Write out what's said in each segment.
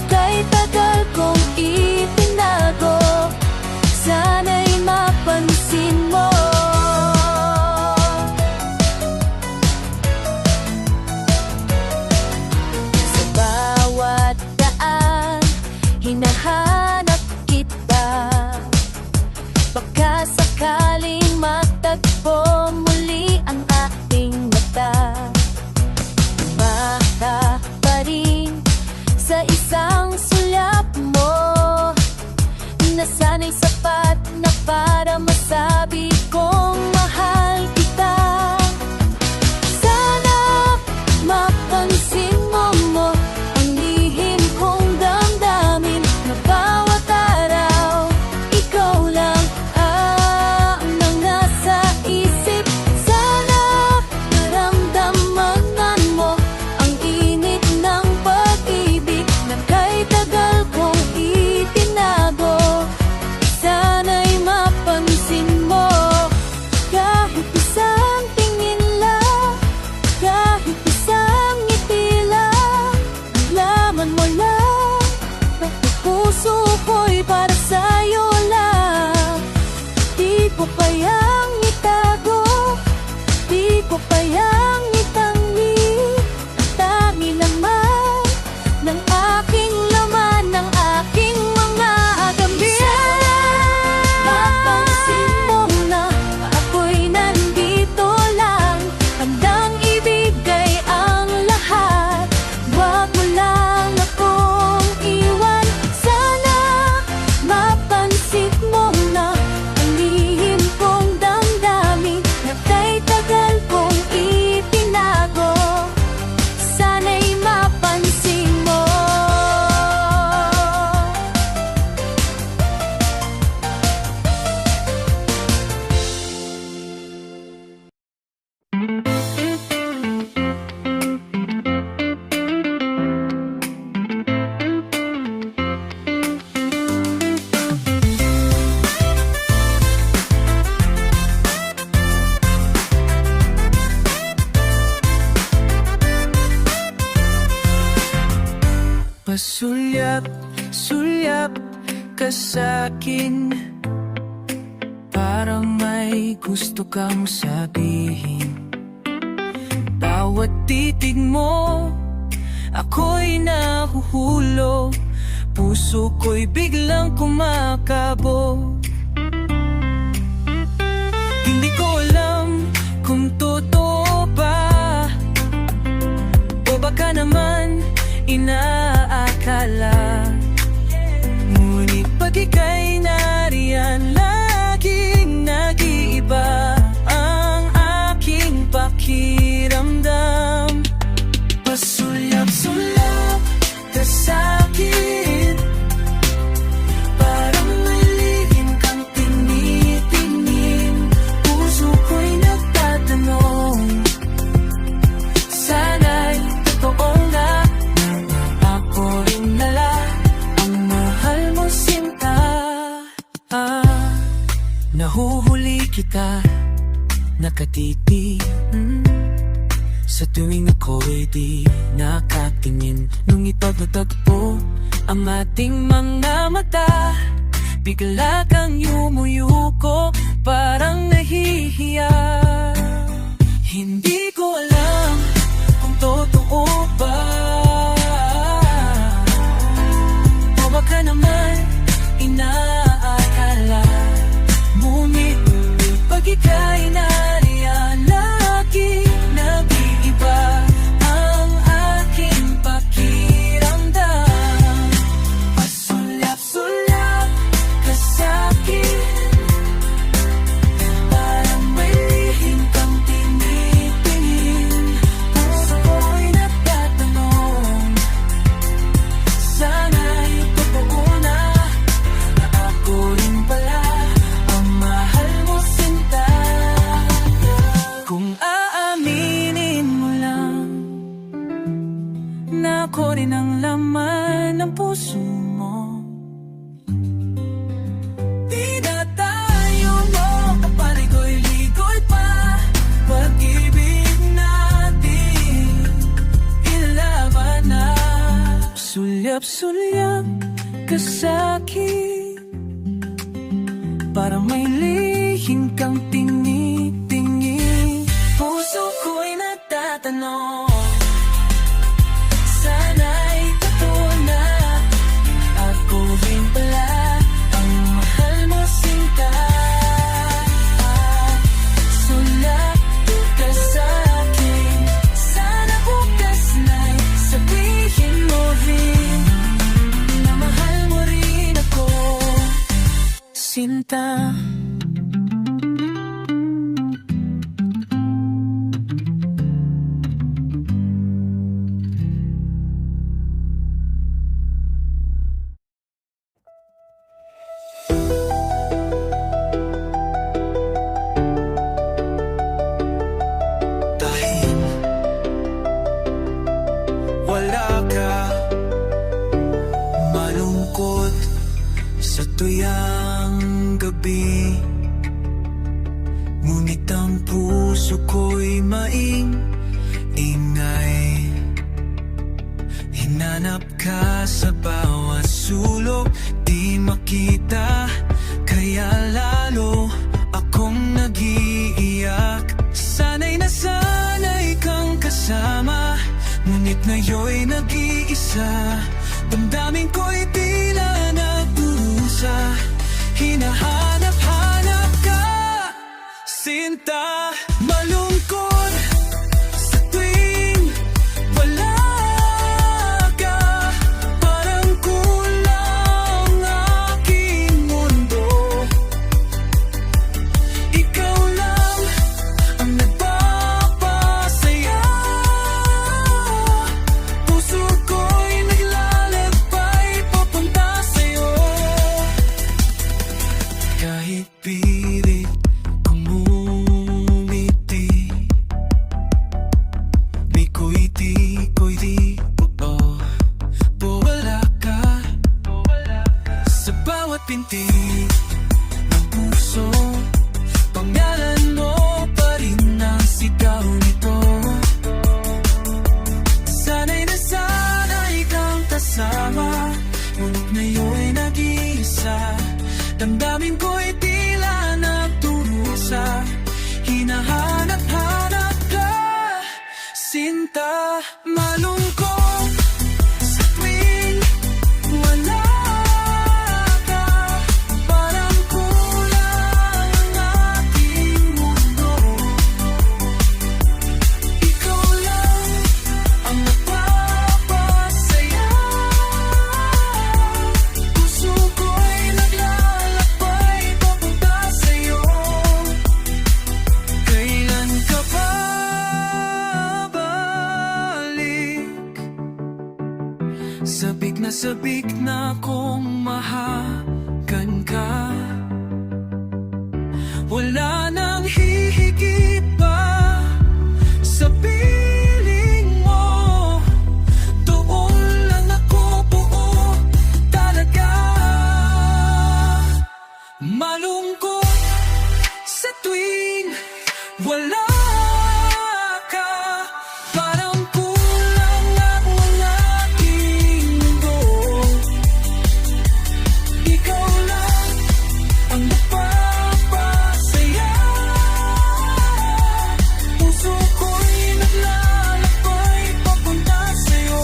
kay tagal kong itinago. Sana'y mapansin mo. Sa bawat daan, hinahanap kita. Baka sakaling matagpo muli ang ating mata. Mahal pa rin sa isang sulyap mo, nasana'y sapat na para masabi kong mahal kita. Sana mapansin mo ang lihim kong damdamin, na bawat araw ikaw lang ang nasa isip. Sana naramdaman mo ang init ng pag-ibig na kay tagal kong itinago. Sana'y mapansin mo. Kahit isang tingin lang, kahit isang ngiti lang, laman mo lang na ang puso ko'y para sa'yo lang. Di ko kayang itago, di ko kayang itanggi ang tangi laman ng aking laman, ng aking mga gabi. Mapansin mo na ako'y nandito lang, handang ibigay ang lahat. Huwag mo lang akong iwan. Sana mapansin mo na ang lihim kong damdamin, na kay tagal kong itinago. Sana'y mapansin mo. Pasulyap, sulyap ka sa'kin, parang may gusto kang sabihin. Bawat titig mo, ako'y nahuhulog, puso ko'y biglang kumakabog. Hindi ko alam kung totoo ba, o baka naman inaakala. Ngunit pag ika'y nariyan, laging nag-iiba ang aking pakiramdam. Pasulyap-sulyap ka sa'kin, parang may lihim kang tinitingin. Puso ko'y nagtatanong, sana'y totoo nga ako rin nala ang mahal mo, sinta. Nahuhuli kita, nakatitig sa tuwing ako'y di nakatingin. Nung ipagtatagpo ang ating mga mata, bigla kang yumuyuko, parang nahihiya. Hindi ko alam kung totoo ba, o baka naman inaakala. Ngunit pag ika'y nariyan, lagi nag-iiba ang aking pakiramdam. Pasulyap-sulyap ka sa'kin, parang may lihim kang tinitingin. Puso ko'y nagtatanong, sulyap ka sa'kin, parang may lihim kang tingi-tingi. Puso ko'y nagtatanong, sana'y totoo na ako rin pala ang mahal mo, sinta. Sulat ka sa'kin, sana bukas na'y sabihin mo rin na mahal mo rin ako, sinta. Dahil wala ka, malungkot sa tuyang gabi, ngunit ang puso ko'y maing-ingay. Hinanap ka sa bawat sulok, di makita, kaya lalo akong nag-iiyak. Sana'y nasanay kang kasama, ngunit ngayon'y nag-iisa. Damdamin ko'y tila nagdurusa, hinahanap-hanap ka, sinta. Malungkot sa tuwing wala ka, parang kulang aking mundo. Ikaw lang ang nagpapasaya, puso ko'y naglalakbay papunta sa'yo. Kahit pilit kong umiti, di ko'y di wala ka sa bawat pinti ng puso. Pangalan mo pa rin ang sigaw nito. Sana'y nasanay kang kasama, ngunit ngayon'y nag-iisa. Damdamin ko'y tila nagdurusa, hinahanap-hanap ka, sinta. Malungkot sa tuwing wala ka, parang kulang ang aking mundo. Ikaw lang ang nagpapasaya, puso ko'y naglalakbay papunta sa'yo. Kailan ka babalik? Sabik na kong mahagan ka, wala nang hihigit pa sa piling mo. Doon lang ako buo talaga. Malungkot sa tuwing wala ka, parang kulang ang aking mundo. Ikaw lang ang nagpapasaya, puso ko'y naglalakbay papunta sa'yo.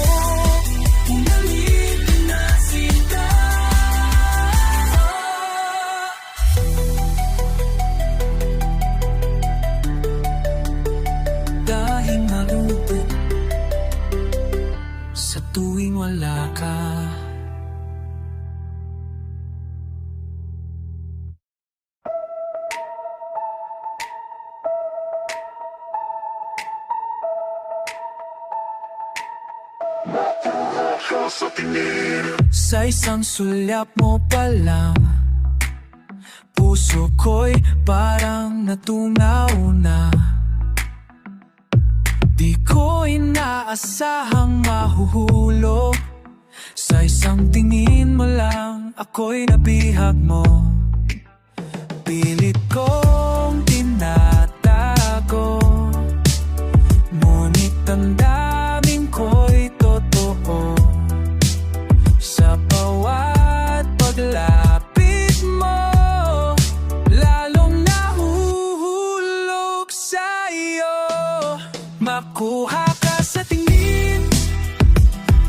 Umalit ka na, sinta. Dahil malungkot sa tuwing wala ka. Sa isang sulyap mo pa lang, puso ko'y parang natunaw na. Di ko inaasahang mahuhulog, sa isang tingin mo lang ako'y nabihag mo. Pilit kong tinatago, ngunit ang daming ko'y totoo. bawat paglapit mo, lalong nahuhulog sa'yo. Makuha ka sa tingin,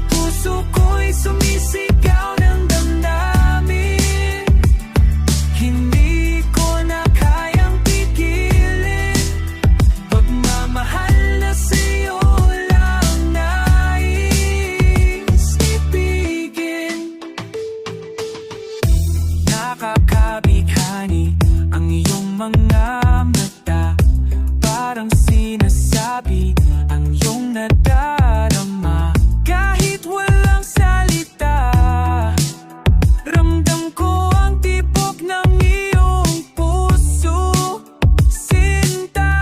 puso ko'y sumisigaw ng damdamin. Hindi ko na kayang pigilin, pagmamahal na sa'yo lang nais ibigin. Nakakabighani ang iyong mga mata, parang sinasabi ang iyong nadarama. Kahit walang salita, ramdam ko ang tibok ng iyong puso, sinta.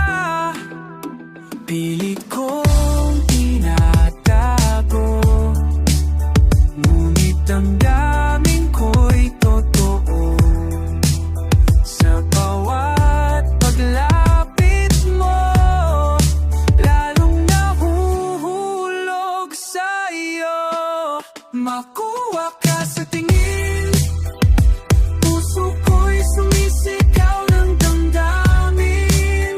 Pilit kong tinatago, ngunit damdamin ko'y totoo. Sa bawat paglapit mo, lalong nahuhulog sa'yo. Makuha ka sa tingin, puso ko'y sumisigaw ng damdamin.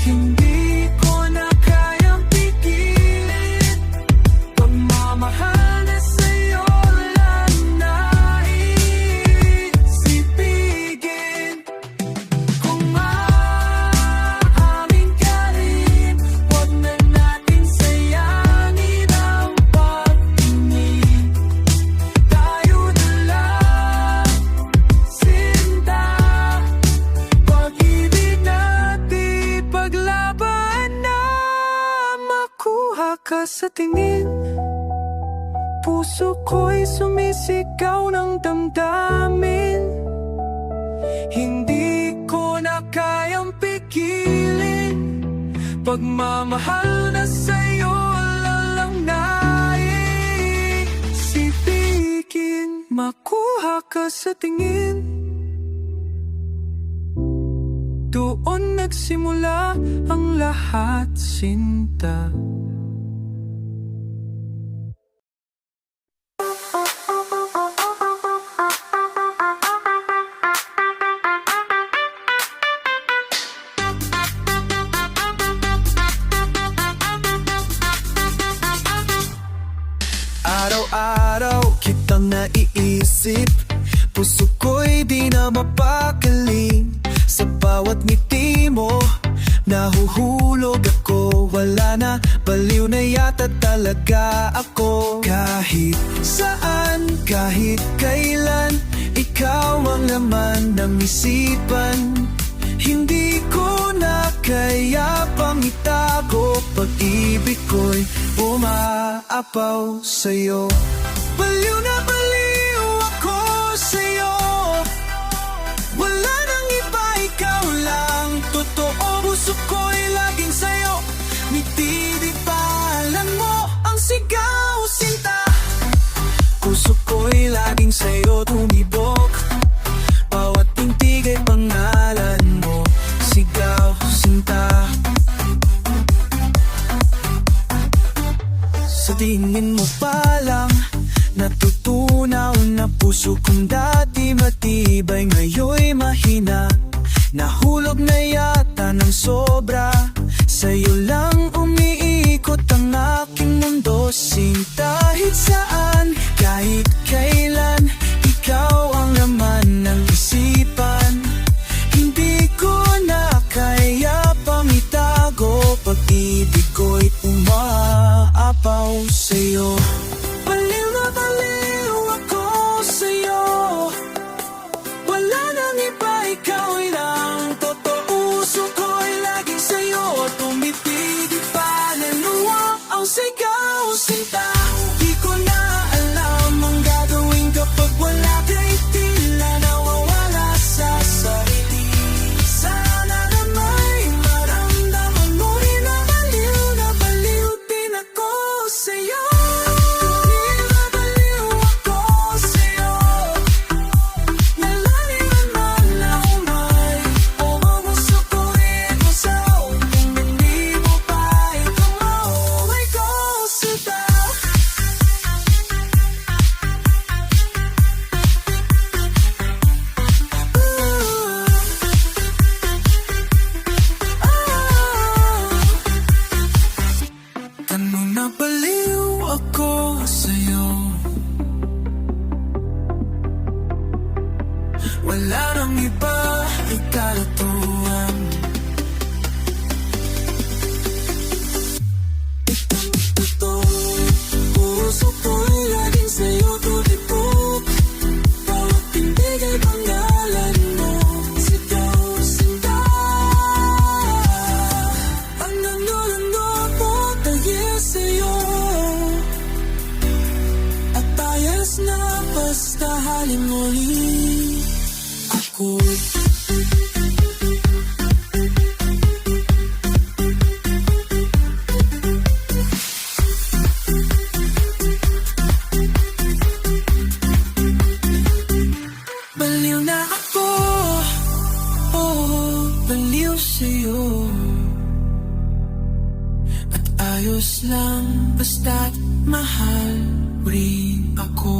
Hindi ko na kayang pigilin, pagmamahal na sa'yo lang nais ibigin. Kung maaamin ka rin, huwag na natin sayangin ang pagtingin. Tayo na lang, sinta, pag-ibig natin paglaban na. Makuha ka sa tingin, puso ko'y sumisigaw ng damdamin. Hindi ko na kayang pigilin, pagmamahal na sa'yo lang nais ibigin. Makuha ka sa tingin, doon nagsimula ang lahat, sinta. Araw-araw kitang naiisip, puso ko'y di na mapakali. Sa bawat ngiti mo, nahuhulog ako. Wala na, baliw na yata talaga ako. Kahit saan, kahit kailan, ikaw ang laman ng isipan. Hindi ko na kaya pang itago, pag-ibig ko'y umaapaw sa'yo. Baliw na baliw ako sa'yo, wala nang iba, ikaw lang. Totoo, puso ko'y laging sa'yo. Nitidipalan mo ang sigaw, sinta. Puso ko'y laging sa'yo tumibok, bawat tintig ay pangalan mo. Sigaw, sinta. Sa tingin mo pa lang, natutunaw na puso kong dati matibay, ngayon'y mahina. Nahulog na yata ng sobra, sa'yo lang umiikot ang aking mundo, sinta. Kahit saan, kahit kailan, ikaw ang laman ng isipan. Hindi ko na kaya pang itago, pag-ibig ko'y umaapaw sa'yo. Baliw na baliw ako sa'yo, wala nang iba, ikaw lang. Totoo, puso ko'y laging sa'yo. Tumitigil pa, naluwa ang sigaw, sinta. Di ko na alam ang gagawin kapag wala ka'y tila nawawala sa sarili. Sana na may maramdaman mo rin na baliw din ako sa'yo. sakaling muli ako baliw na ako, oh, baliw sa'yo. At ayos lang basta't mahal rin ako.